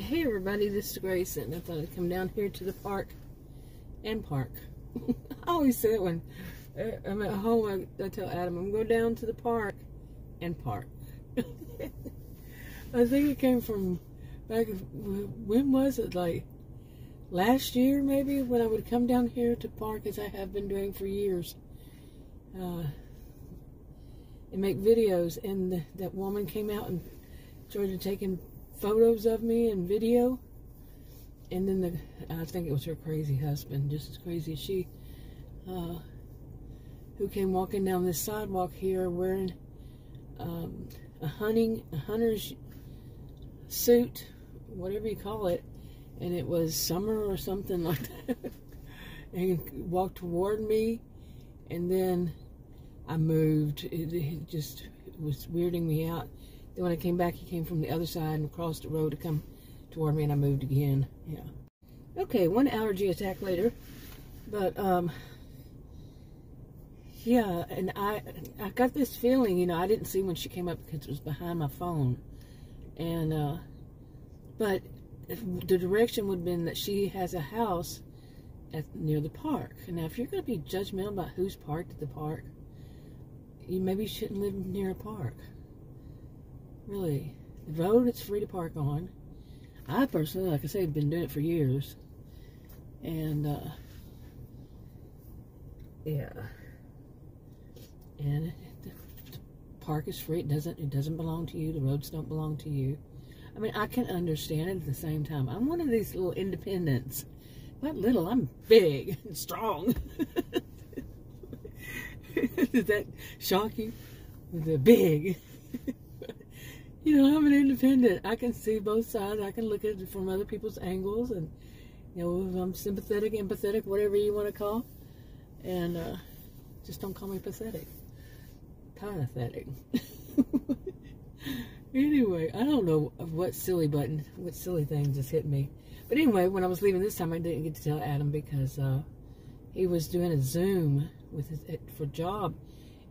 Hey everybody, this is Grace, and I thought I'd come down here to the park and park. I always say it when I'm at home. I tell Adam I'm going down to the park and park. I think it came from back, when was it, like last year maybe, when I would come down here to park, as I have been doing for years, and make videos, and that woman came out and started taking photos of me and video, and then I think it was her crazy husband, just as crazy as she, who came walking down this sidewalk here wearing a hunter's suit, whatever you call it, and it was summer or something like that. And he walked toward me, and then I moved. It just was weirding me out. Then when I came back, he came from the other side and across the road to come toward me, and I moved again. Yeah. Okay, one allergy attack later. But, yeah, and I got this feeling, you know, I didn't see when she came up because it was behind my phone. And, but the direction would have been that she has a house near the park. Now, if you're going to be judgmental about who's parked at the park, you maybe shouldn't live near a park. Really. The road it's free to park on. I personally, like I say, have been doing it for years. And, yeah. And the park is free. It doesn't belong to you. The roads don't belong to you. I mean, I can understand it at the same time. I'm one of these little independents. Not little, I'm big and strong. Does that shock you? The big. You know, I'm an independent. I can see both sides. I can look at it from other people's angles, and, you know, I'm sympathetic, empathetic, whatever you want to call. And just don't call me pathetic. Pathetic. Anyway, I don't know what silly thing just hit me. But anyway, when I was leaving this time, I didn't get to tell Adam because he was doing a Zoom for job,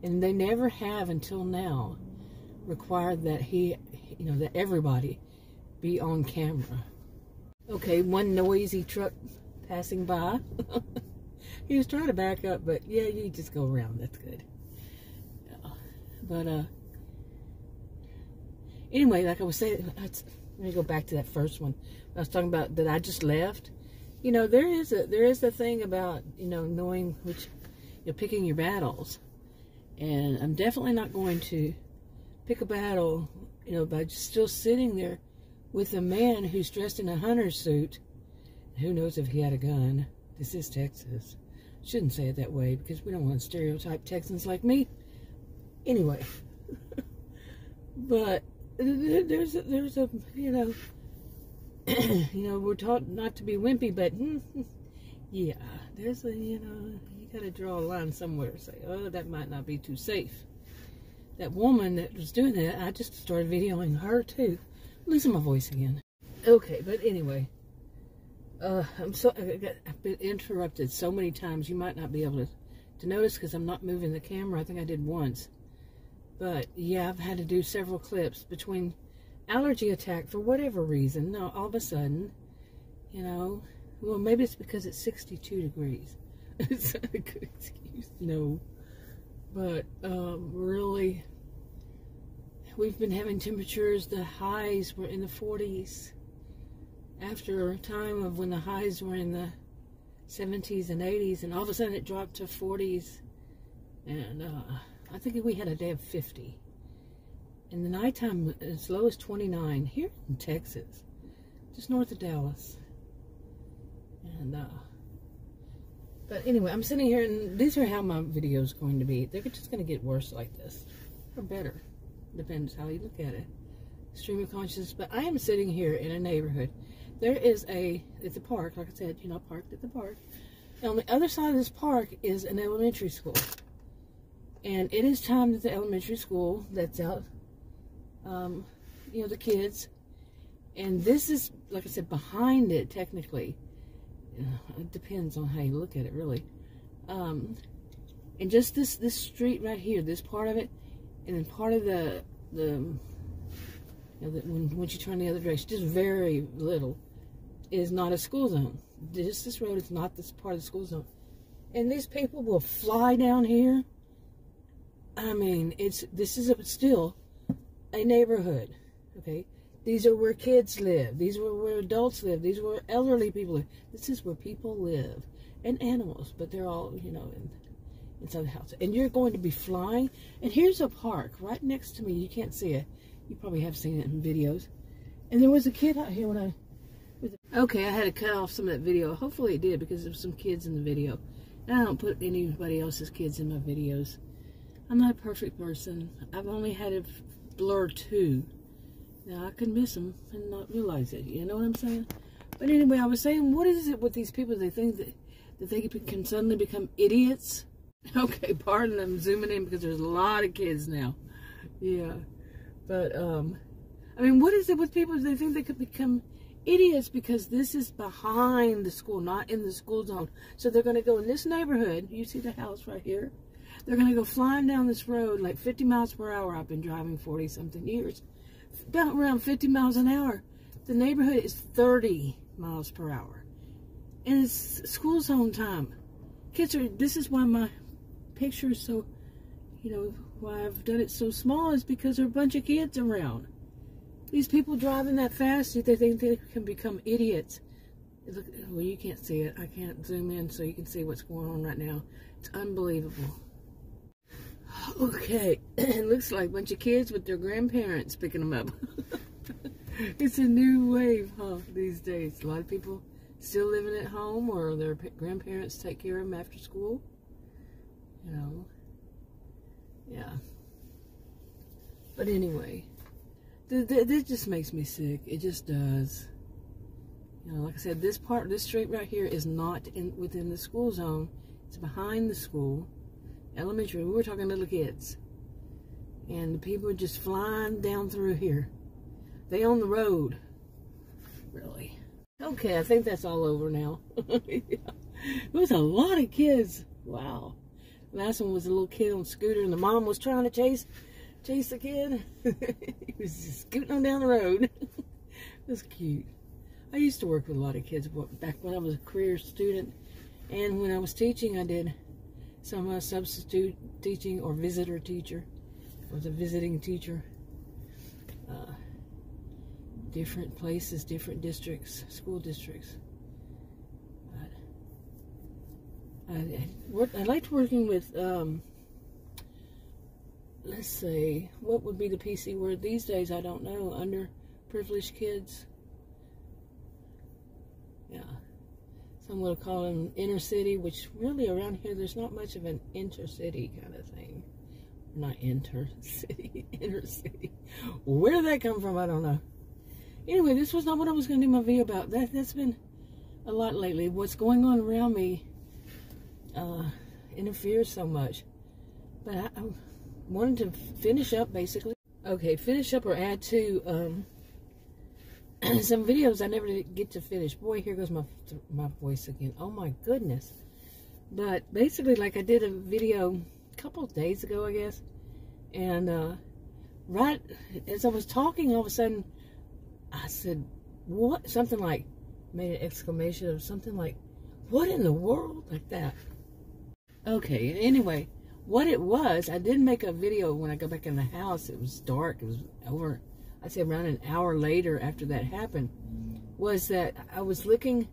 and they never have until now required that that everybody be on camera. Okay, one noisy truck passing by. He was trying to back up, but yeah, you just go around. That's good. Yeah. But anyway, like I was saying, let me go back to that first one. I was talking about that I just left. You know, there is a thing about, you know, knowing which, picking your battles. And I'm definitely not going to pick a battle, by just still sitting there with a man who's dressed in a hunter's suit. Who knows if he had a gun? This is Texas. Shouldn't say it that way because we don't want to stereotype Texans like me. Anyway, but there's a we're taught not to be wimpy, but yeah, there's a, you got to draw a line somewhere. Say, oh, that might not be too safe. That woman that was doing that, I just started videoing her too. I'm losing my voice again. Okay, but anyway, I've been interrupted so many times. You might not be able to notice because I'm not moving the camera. I think I did once. But yeah, I've had to do several clips between allergy attack for whatever reason. Now, all of a sudden, well, maybe it's because it's 62 degrees. It's not a good excuse, no. But really, we've been having temperatures, the highs were in the 40s. After a time of when the highs were in the 70s and 80s, and all of a sudden it dropped to 40s. And I think we had a day of 50. In the nighttime, as low as 29 here in Texas, just north of Dallas. And but anyway, I'm sitting here, and these are how my video's going to be. They're just going to get worse like this, or better, depends how you look at it. Stream of consciousness. But I am sitting here in a neighborhood. There is it's a park, like I said, parked at the park. And on the other side of this park is an elementary school, and it is time that the elementary school lets out the kids. And this is, like I said, behind it, technically. It depends on how you look at it, really. And just this street right here, this part of it, and then part of the You know, that when you turn the other direction, just very little, is not a school zone. This road is not this part of the school zone. And these people will fly down here. I mean, this is still a neighborhood, okay? These are where kids live. These are where adults live. These are where elderly people live. This is where people live. And animals, but they're all, you know, inside the house. And you're going to be flying. And here's a park right next to me. You can't see it. You probably have seen it in videos. And there was a kid out here when I... Okay, I had to cut off some of that video. Hopefully it did, because there were some kids in the video. And I don't put anybody else's kids in my videos. I'm not a perfect person. I've only had to blur 2. Now, I could miss them and not realize it. You know what I'm saying? But anyway, I was saying, what is it with these people? They think that they can suddenly become idiots. Okay, pardon, I'm zooming in because there's a lot of kids now. Yeah. But, I mean, what is it with people? They think they could become idiots because this is behind the school, not in the school zone. So they're going to go in this neighborhood. You see the house right here? They're going to go flying down this road like 50 miles per hour. I've been driving 40-something years. About around 50 miles an hour. The neighborhood is 30 miles per hour. And it's school zone time. Kids are, this is why my picture is so, you know, why I've done it so small is because there are a bunch of kids around. These people driving that fast, they think they can become idiots. Look, well, you can't see it. I can't zoom in so you can see what's going on right now. It's unbelievable. Okay, it looks like a bunch of kids with their grandparents picking them up. It's a new wave, huh, these days. A lot of people still living at home, or their grandparents take care of them after school. You know, yeah. But anyway, this just makes me sick. It just does. You know, like I said, this street right here is not within the school zone. It's behind the school. Elementary. We were talking little kids. And the people are just flying down through here. They own the road. Really. Okay, I think that's all over now. Yeah. It was a lot of kids. Wow. Last one was a little kid on a scooter, and the mom was trying to chase the kid. He was just scooting on down the road. It was cute. I used to work with a lot of kids back when I was a career student. And when I was teaching, I did some substitute teaching or visitor teacher. I was a visiting teacher. Different places, different districts, school districts. I liked working with, let's say, what would be the PC word these days? I don't know. Underprivileged kids. Yeah. Some would call them inner city, which really around here there's not much of an intercity kind of thing. Not intercity, inner city. Where did that come from? I don't know. Anyway, this was not what I was going to do my video about. That's been a lot lately. What's going on around me interferes so much. But I wanted to finish up, basically. Okay, finish up or add to some videos I never did get to finish. Boy, here goes my voice again. Oh my goodness. But basically, like, I did a video a couple of days ago, I guess. And right as I was talking, all of a sudden, I said, what? Something like, made an exclamation of something like, what in the world? Like that. Okay, anyway, what it was, I did make a video when I got back in the house. It was dark. It was over, I'd say around an hour later after that happened, was that I was looking,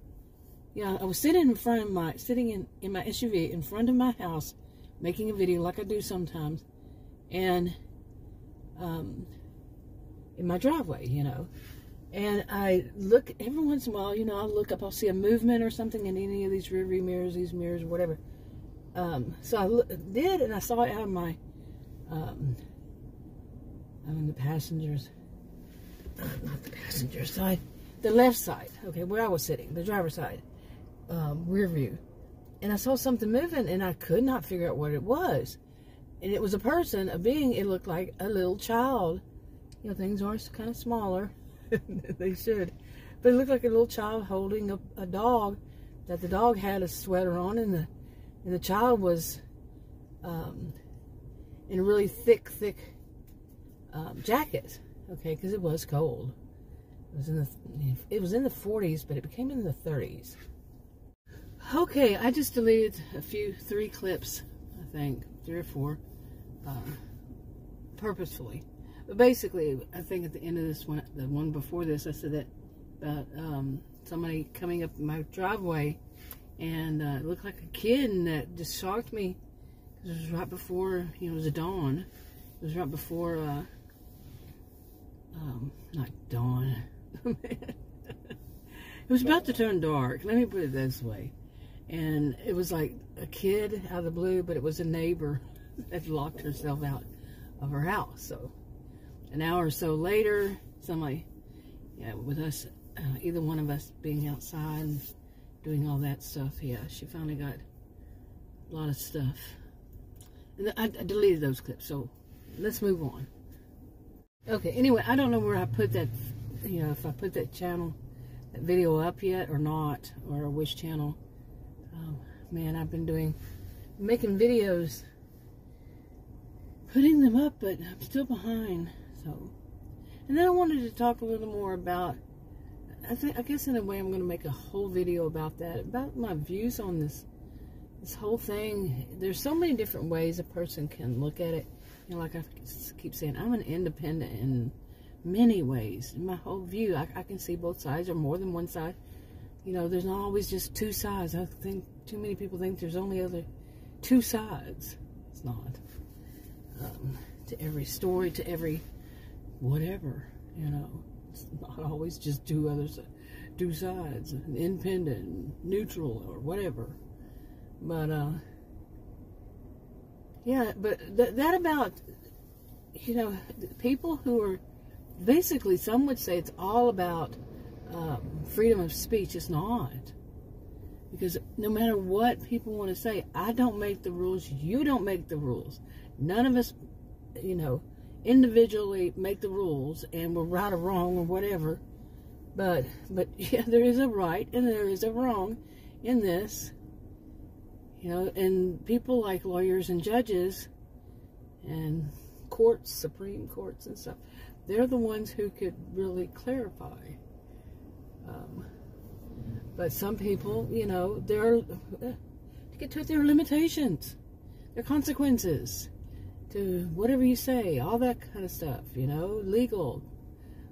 I was sitting in front of sitting in my SUV in front of my house, making a video like I do sometimes, and in my driveway, and I look every once in a while, I'll look up, I'll see a movement or something in any of these rearview mirrors, these mirrors, or whatever. So I did, and I saw it out of my, I'm in the passengers, not the passenger side, the left side, okay, where I was sitting, the driver's side, rear view. And I saw something moving, and I could not figure out what it was. And it was a person, a being. It looked like a little child. Things are kind of smaller. They should. But it looked like a little child holding a dog, that the dog had a sweater on, and the child was in a really thick jacket. okay, because it was cold. It was in the 40s, but it became in the 30s. Okay, I just deleted 3 clips, I think, 3 or 4, purposefully. But basically, I think at the end of this one, the one before this, I said that about somebody coming up my driveway, and it looked like a kid, and that just shocked me. It was right before, you know, it was a dawn. It was right before, not dawn. It was about to turn dark. Let me put it this way. And it was like a kid out of the blue, but it was a neighbor that locked herself out of her house. So an hour or so later, somebody, yeah, with us, either one of us being outside and doing all that stuff, yeah, she finally got a lot of stuff. And I deleted those clips, so let's move on. Okay, anyway, I don't know where I put that, you know, if I put that channel, that video up yet or not, or which channel. Man, I've been making videos, putting them up, but I'm still behind. So, and then I wanted to talk a little more about, I guess in a way I'm going to make a whole video about that, about my views on this whole thing. There's so many different ways a person can look at it. You know, like I keep saying, I'm an independent in many ways. In my whole view, I can see both sides, or more than one side. You know, there's not always just 2 sides. I think too many people think there's only other 2 sides. It's not. To every story, to every whatever, you know. It's not always just 2 sides, independent, neutral, or whatever. But, yeah, but that about, you know, people who are, basically, some would say it's all about freedom of speech. It's not. Because no matter what people want to say, I don't make the rules, you don't make the rules. None of us, you know, individually make the rules, and we're right or wrong or whatever. But yeah, there is a right and there is a wrong in this. You know, and people like lawyers and judges and courts, Supreme Courts and stuff, they're the ones who could really clarify. But some people, you know, there are limitations, there are consequences to whatever you say, all that kind of stuff, you know,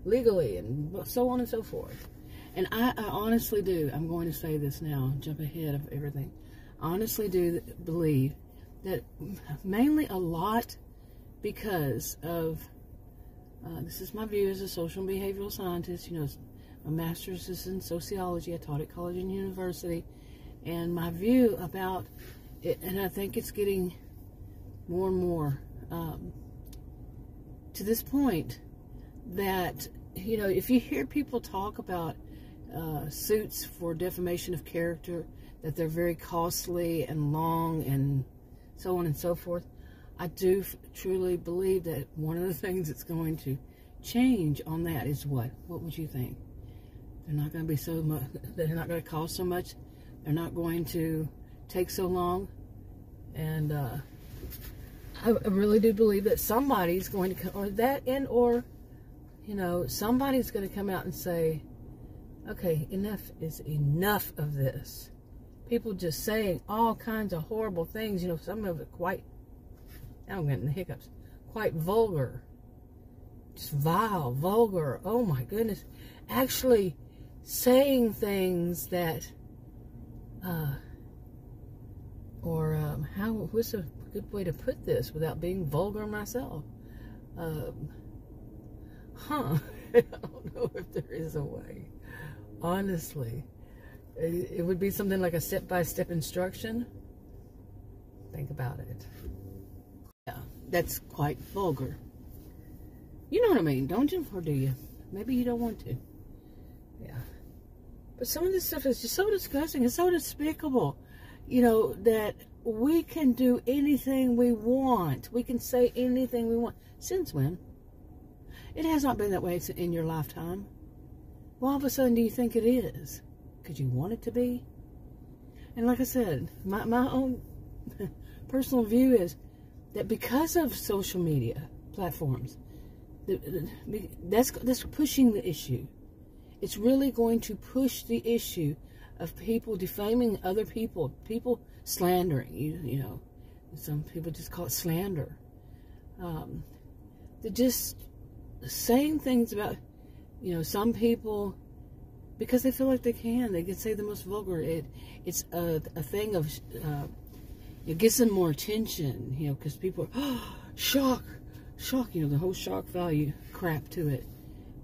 legally, and so on and so forth. And I honestly do, I'm going to say this now, jump ahead of everything. I honestly do believe that mainly a lot because of, this is my view as a social and behavioral scientist, you know, my master's is in sociology. I taught at college and university. And my view about it, and I think it's getting more and more to this point, that, you know, if you hear people talk about suits for defamation of character, that they're very costly and long and so on and so forth, I do truly believe that one of the things that's going to change on that is what? What would you think? They're not going to be so much, they're not going to cost so much, they're not going to take so long, and I really do believe that somebody's going to, or you know, somebody's going to come out and say, okay, enough is enough of this. People just saying all kinds of horrible things, you know, some of it quite, now I'm getting the hiccups, quite vulgar, just vile, vulgar, oh my goodness, actually saying things that, what's a good way to put this without being vulgar myself? I don't know if there is a way, honestly. It would be something like a step-by-step instruction. Think about it. Yeah, that's quite vulgar. You know what I mean, don't you? Or do you? Maybe you don't want to. Yeah. But some of this stuff is just so disgusting. It's so despicable. You know, that we can do anything we want. We can say anything we want. Since when? It has not been that way in your lifetime. Well, all of a sudden, do you think it is? Because you want it to be? And like I said, my own personal view is that because of social media platforms, That's pushing the issue. It's really going to push the issue of people defaming other people, people slandering. You know, some people just call it slander. They're just saying things about, you know, some people, because they feel like they can say the most vulgar. It's a thing of, it gets them more attention, you know, because people are, oh, shock, you know, the whole shock value crap to it.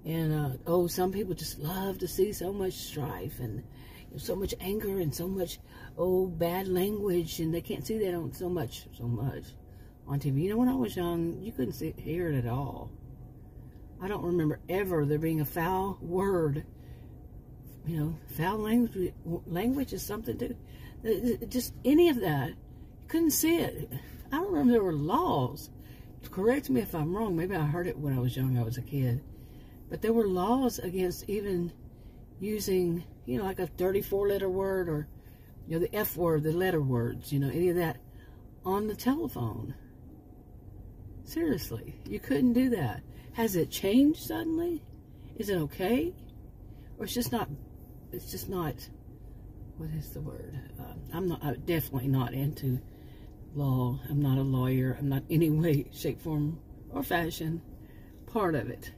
And, oh, some people just love to see so much strife and, you know, so much anger and so much, oh, bad language, and they can't see that on so much on TV. You know, when I was young, you couldn't hear it at all. I don't remember ever there being a foul word. You know, foul language is something to, just any of that. You couldn't see it. I don't remember there were laws. Correct me if I'm wrong. Maybe I heard it when I was young. I was a kid. But there were laws against even using, you know, like a 34-letter word, or, you know, the F word, the letter words, you know, any of that on the telephone. Seriously, you couldn't do that. Has it changed suddenly? Is it okay? Or it's just not, what is the word? I'm definitely not into law. I'm not a lawyer. I'm not any way, shape, form, or fashion part of it.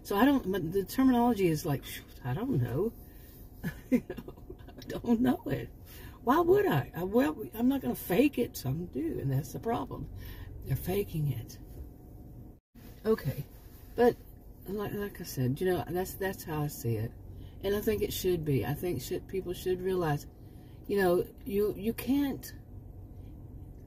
So the terminology is like, I don't know. You know, I don't know it. Why would I? Well, I'm not going to fake it. Some do, and that's the problem. They're faking it. Okay, but like I said, you know, that's how I see it, and I think it should be. I think people should realize, you know, you can't.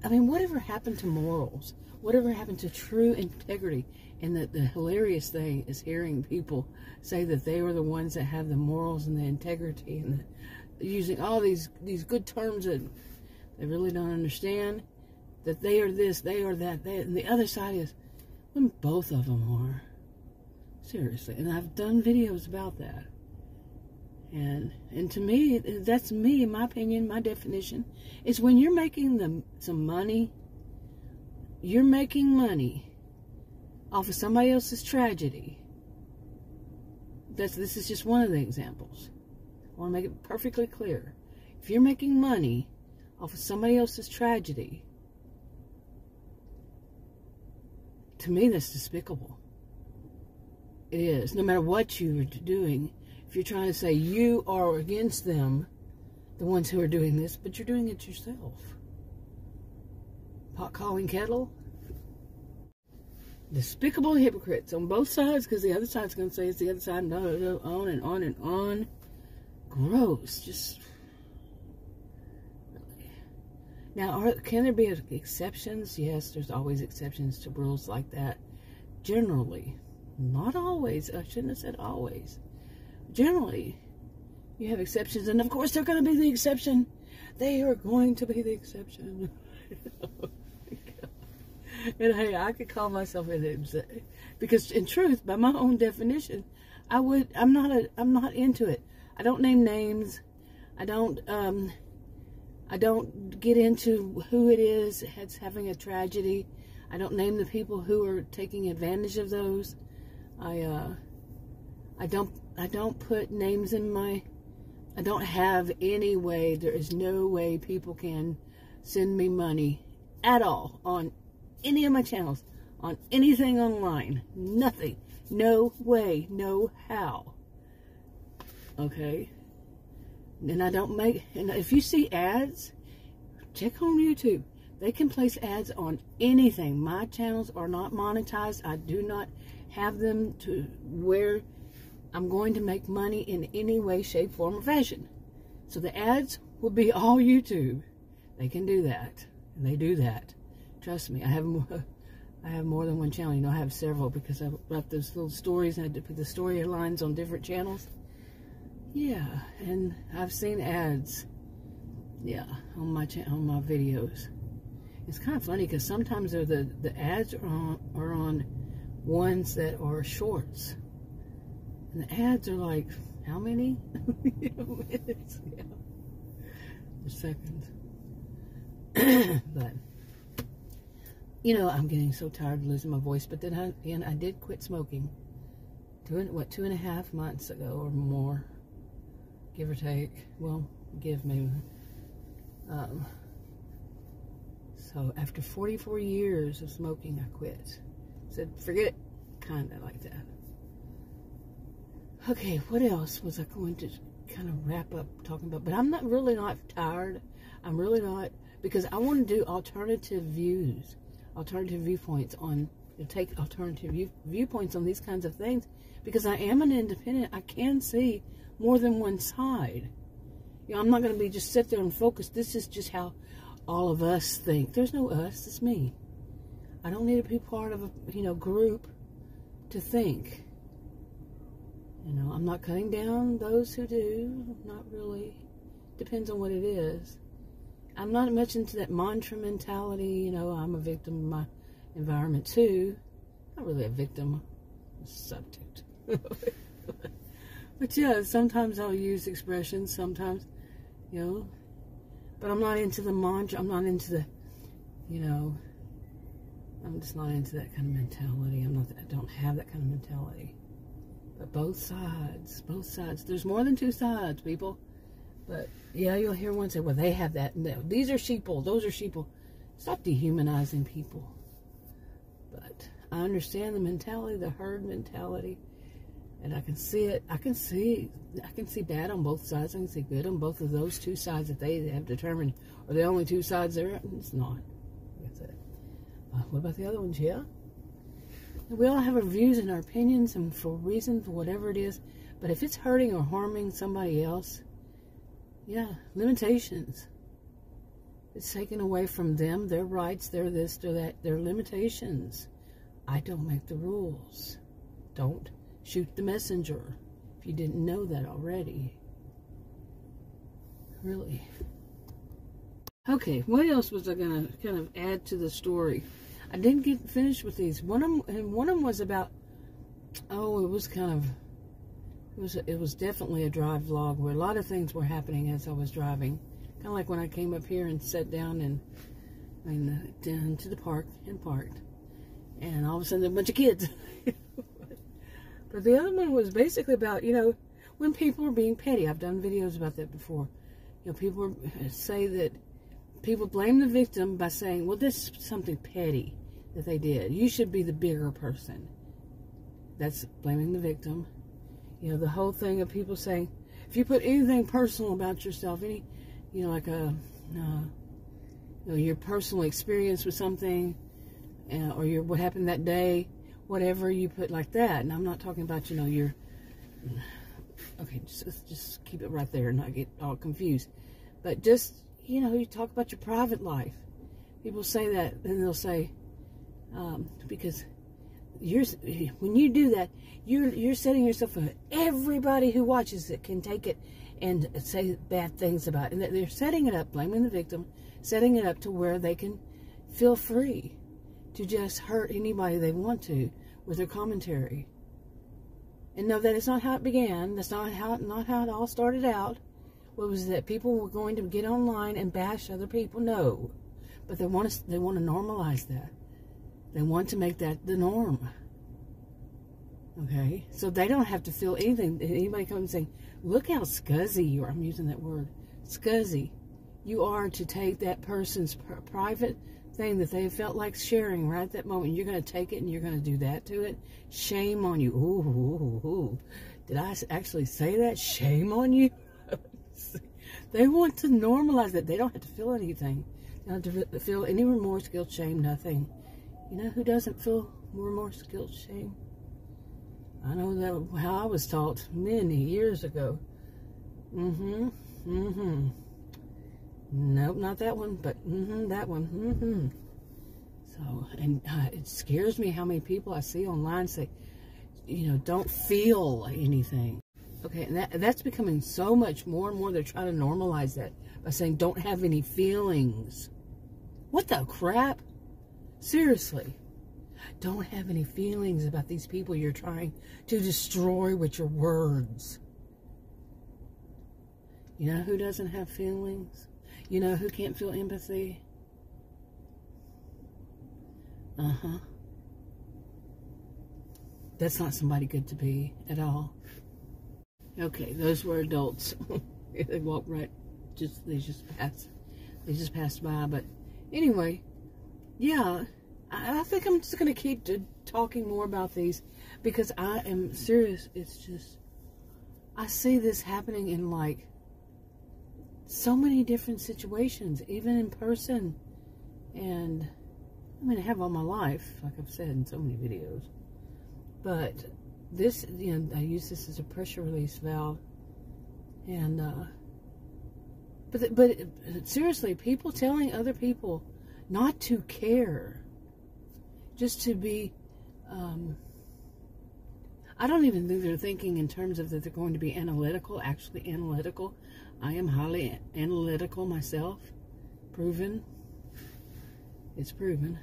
I mean, whatever happened to morals? Whatever happened to true integrity? And the hilarious thing is hearing people say that they are the ones that have the morals and the integrity, and using all these good terms that they really don't understand, that they are this, they are that, and the other side is, when both of them are. Seriously. And I've done videos about that. And to me, that's me, in my opinion, my definition, is when you're making some money, you're making money off of somebody else's tragedy. This is just one of the examples. I want to make it perfectly clear. If you're making money off of somebody else's tragedy, to me, that's despicable. It is. No matter what you are doing, if you're trying to say you are against them, the ones who are doing this, but you're doing it yourself. Pot calling kettle. Despicable hypocrites on both sides, because the other side's going to say it's the other side, no, on and on and on. Gross. Just really. Now, can there be exceptions? Yes, there's always exceptions to rules like that. Generally. Not always. I shouldn't have said always. Generally, you have exceptions, and of course they're going to be the exception. They are going to be the exception. And hey, I could call myself an exception, because in truth, by my own definition, I'm not into it. I don't name names. I don't get into who it is that's having a tragedy. I don't name the people who are taking advantage of those. I don't put names in I don't have any way. There is no way people can send me money at all on any of my channels, on anything online. Nothing. No way. No how. Okay? And I don't make, and if you see ads, check on YouTube. They can place ads on anything. My channels are not monetized. I do not have them to where I'm going to make money in any way, shape, form, or fashion. So the ads will be all YouTube. They can do that. And they do that. Trust me, I have more than one channel. You know, I have several, because I wrote those little stories and I had to put the storylines on different channels. Yeah, and I've seen ads. Yeah, on my videos. It's kind of funny because sometimes the ads are on ones that are shorts, and the ads are like how many minutes? Yeah, seconds. But You know, I'm getting so tired of losing my voice, but then again, I did quit smoking. 2.5 months ago or more, give or take. Well, give maybe. So after 44 years of smoking, I quit. Said, forget it. Kind of like that. Okay, what else was I going to kind of wrap up talking about? But I'm really not tired. I'm really not, because I want to do alternative views, alternative viewpoints on, take alternative viewpoints on these kinds of things, because I am an independent. I can see more than one side. You know, I'm not going to be just sit there and focus. This is just how all of us think. There's no us. It's me. I don't need to be part of a, you know, group to think. You know, I'm not cutting down those who do. Not really. Depends on what it is. I'm not much into that mantra mentality. You know, I'm a victim of my environment too. Not really a victim. A subject. But yeah, sometimes I'll use expressions. Sometimes, you know. But I'm not into the mantra. I'm not into the, you know, I'm just not into that kind of mentality. I don't have that kind of mentality. But both sides. There's more than two sides, people. But yeah, you'll hear one say, well, they have that. These are sheeple. Those are sheeple. Stop dehumanizing people. But I understand the mentality, the herd mentality. And I can see it. I can see bad on both sides. I can see good on both of those two sides that they have determined are the only two sides there. It's not. That's it. What about the other ones? Yeah. We all have our views and our opinions, and for reasons, whatever it is. But if it's hurting or harming somebody else, yeah, limitations. It's taken away from them, their rights, their this, their that, their limitations. I don't make the rules. Don't shoot the messenger, if you didn't know that already. Really. Okay, what else was I going to kind of add to the story? I didn't get finished with these. One of them was about, oh, it was kind of, it was definitely a drive vlog where a lot of things were happening as I was driving. Kind of like when I came up here and sat down and down to the park and parked. And all of a sudden, a bunch of kids. But the other one was basically about, you know, when people are being petty. I've done videos about that before. You know, people say that people blame the victim by saying, well, this is something petty that they did. You should be the bigger person. That's blaming the victim. You know, the whole thing of people saying, if you put anything personal about yourself, any, you know, like you know, your personal experience with something, or your what happened that day, whatever you put like that. And I'm not talking about, you know, your, okay, just keep it right there and not get all confused. But just, you know, you talk about your private life. People say that, and they'll say, because when you do that, you're setting yourself up. Everybody who watches it can take it and say bad things about it. And they're setting it up, blaming the victim, setting it up to where they can feel free to just hurt anybody they want to with their commentary. And no, that is not how it began. That's not how it all started out. What was that people were going to get online and bash other people? No, but they want to normalize that. They want to make that the norm. Okay, so they don't have to feel anything. Anybody come and say, "Look how scuzzy you are." I'm using that word, scuzzy. You are to take that person's private thing that they felt like sharing right at that moment. You're going to take it and you're going to do that to it. Shame on you. Ooh. Did I actually say that? Shame on you. They want to normalize that. They don't have to feel anything. They don't have to feel any remorse, guilt, shame, nothing. You know who doesn't feel remorse, guilt, shame? I know that how I was taught many years ago. Nope, not that one, but that one. So, and it scares me how many people I see online say, you know, don't feel anything. Okay, and that's becoming so much more and more. They're trying to normalize that by saying don't have any feelings. What the crap? Seriously. Don't have any feelings about these people you're trying to destroy with your words. You know who doesn't have feelings? You know who can't feel empathy? Uh-huh. That's not somebody good to be at all. Okay, those were adults. They walked right, they just passed by. But anyway, yeah, I think I'm just going to keep talking more about these because I am serious. It's just, I see this happening in like so many different situations, even in person. And I mean, I have all my life, like I've said in so many videos. But this, you know, I use this as a pressure release valve. And, but seriously, people telling other people not to care, just to be, I don't even think they're thinking in terms of that they're going to be analytical, actually analytical. I am highly analytical myself, proven. It's proven.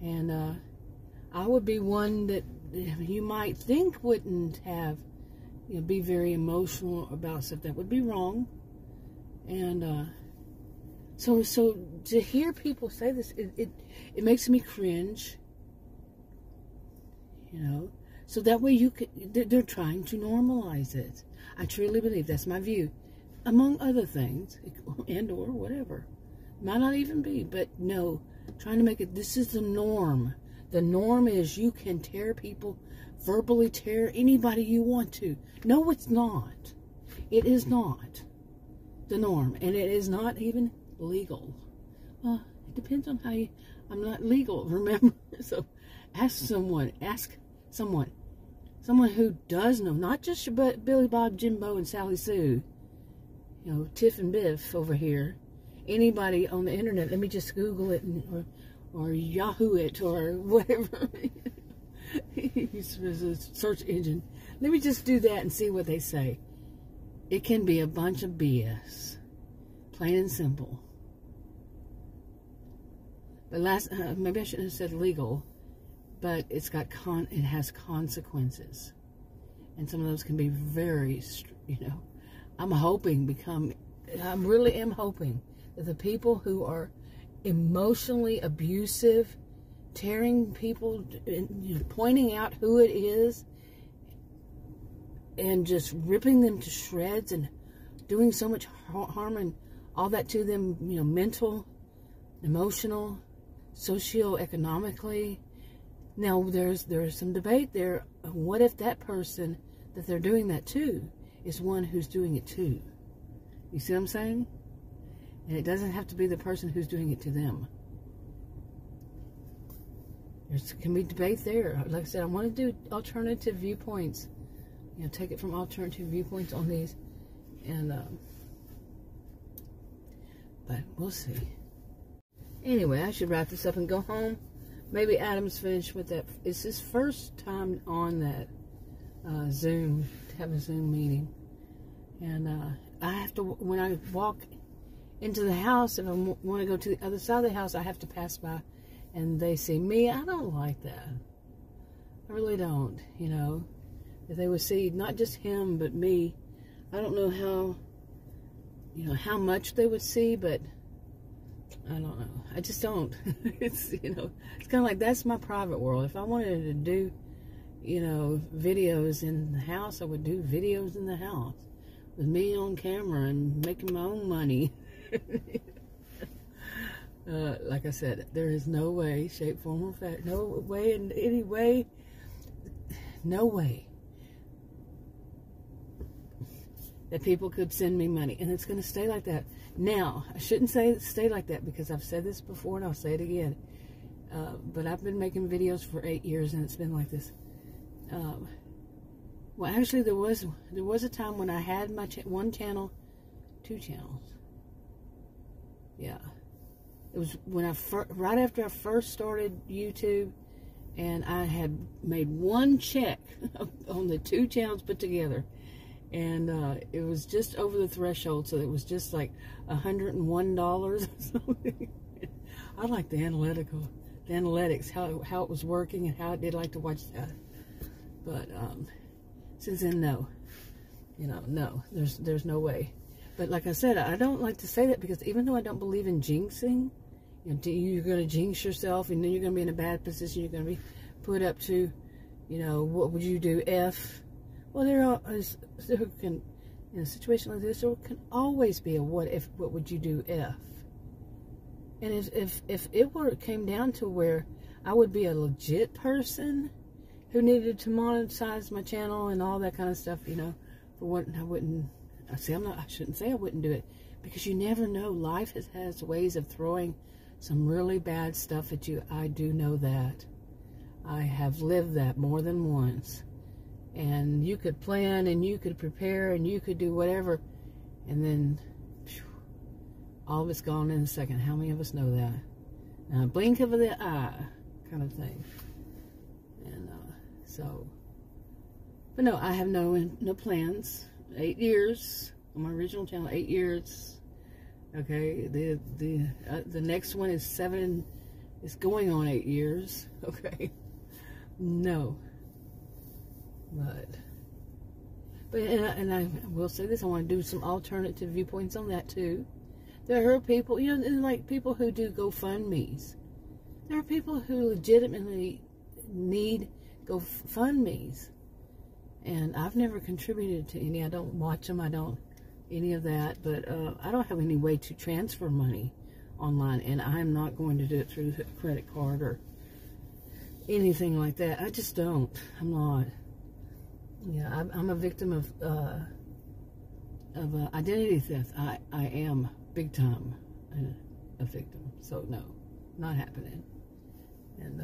And I would be one that you might think wouldn't have, you know, be very emotional about stuff. That would be wrong. And so to hear people say this, it makes me cringe. You know, so that way you could, they're trying to normalize it. I truly believe that's my view, among other things, and or whatever. Might not even be, but no, trying to make it, this is the norm. The norm is you can tear people, verbally tear anybody you want to. No, it's not. It is not the norm, and it is not even legal. Well, it depends on how you, I'm not legal, remember? So ask someone who does know, not just your Billy Bob, Jimbo, and Sally Sue, you know, Tiff and Biff over here. Anybody on the internet, let me just Google it or Yahoo it or whatever. Use a search engine. Let me just do that and see what they say. It can be a bunch of BS, plain and simple. But maybe I shouldn't have said legal, but it has consequences, and some of those can be very, you know. I really am hoping that the people who are emotionally abusive, tearing people, you know, pointing out who it is, and just ripping them to shreds and doing so much harm and all that to them, you know, mental, emotional, socioeconomically. Now, there's some debate there. What if that person that they're doing that to is one who's doing it too? You see what I'm saying? And it doesn't have to be the person who's doing it to them. There can be debate there. Like I said, I want to do alternative viewpoints. You know, take it from alternative viewpoints on these. And, but we'll see. Anyway, I should wrap this up and go home. Maybe Adam's finished with that. It's his first time on that Zoom, to have a Zoom meeting. And I have to, when I walk into the house, if I want to go to the other side of the house, I have to pass by and they see me. I don't like that. I really don't, you know. If they would see not just him, but me, I don't know how, you know, how much they would see, but I don't know. I just don't. It's, you know, it's kind of like, that's my private world. If I wanted to do, you know, videos in the house, I would do videos in the house with me on camera and making my own money. Like I said, there is no way, shape, form, or fact, no way in any way, no way that people could send me money, and it's going to stay like that. Now, I shouldn't say stay like that because I've said this before and I'll say it again. But I've been making videos for 8 years and it's been like this. Well, actually, there was a time when I had my one channel, 2 channels. Yeah, it was when right after I first started YouTube, and I had made 1 check on the 2 channels put together. And it was just over the threshold, so it was just like $101 or something. I like the analytics, how it was working and how I did like to watch that. But since then, no, you know, no, there's no way. But like I said, I don't like to say that because even though I don't believe in jinxing, You know, you're going to jinx yourself, and then you're going to be in a bad position. You're going to be put up to, you know, what would you do if? Well, there can, in a situation like this, there can always be a what if. What would you do if? And if it came down to where I would be a legit person who needed to monetize my channel and all that kind of stuff, you know, for what I wouldn't. I shouldn't say I wouldn't do it, because you never know. Life has ways of throwing some really bad stuff at you. I do know that. I have lived that more than once. And you could plan and you could prepare and you could do whatever, and then phew, all of it's gone in a second. How many of us know that? Blink of the eye kind of thing. And so, but no, I have no plans. 8 years on my original channel. 8 years. Okay, the next one is 7. It's going on 8 years. Okay, no. But and I will say this, I want to do some alternative viewpoints on that too. There are people, you know, like people who do GoFundMes. There are people who legitimately need GoFundMes. And I've never contributed to any. I don't watch them. I don't any of that. But I don't have any way to transfer money online. And I'm not going to do it through a credit card or anything like that. I just don't. I'm not. Yeah, I'm a victim of identity theft. I am big time a victim. So no, not happening. And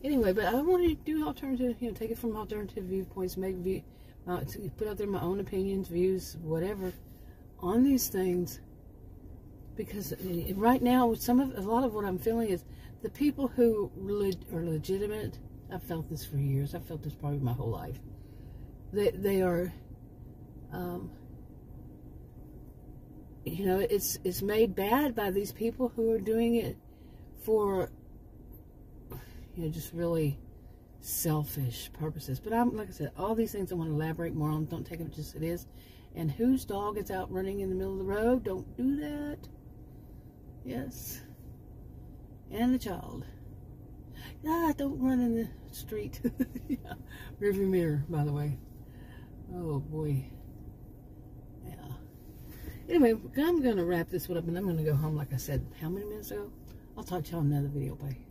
anyway, but I want to do alternative. You know, take it from alternative viewpoints. Put out there my own opinions, views, whatever, on these things. Because right now, a lot of what I'm feeling is the people who are legitimate. I've felt this for years. I've felt this probably my whole life. They are, you know, it's made bad by these people who are doing it for, you know, just really selfish purposes. But like I said, all these things I want to elaborate more on. Don't take it just as it is. And whose dog is out running in the middle of the road? Don't do that. Yes. And the child. Ah, don't run in the street. Yeah. Rearview mirror, by the way. Oh, boy. Yeah. Anyway, I'm going to wrap this one up, and I'm going to go home, like I said, how many minutes ago? I'll talk to y'all in another video. Bye.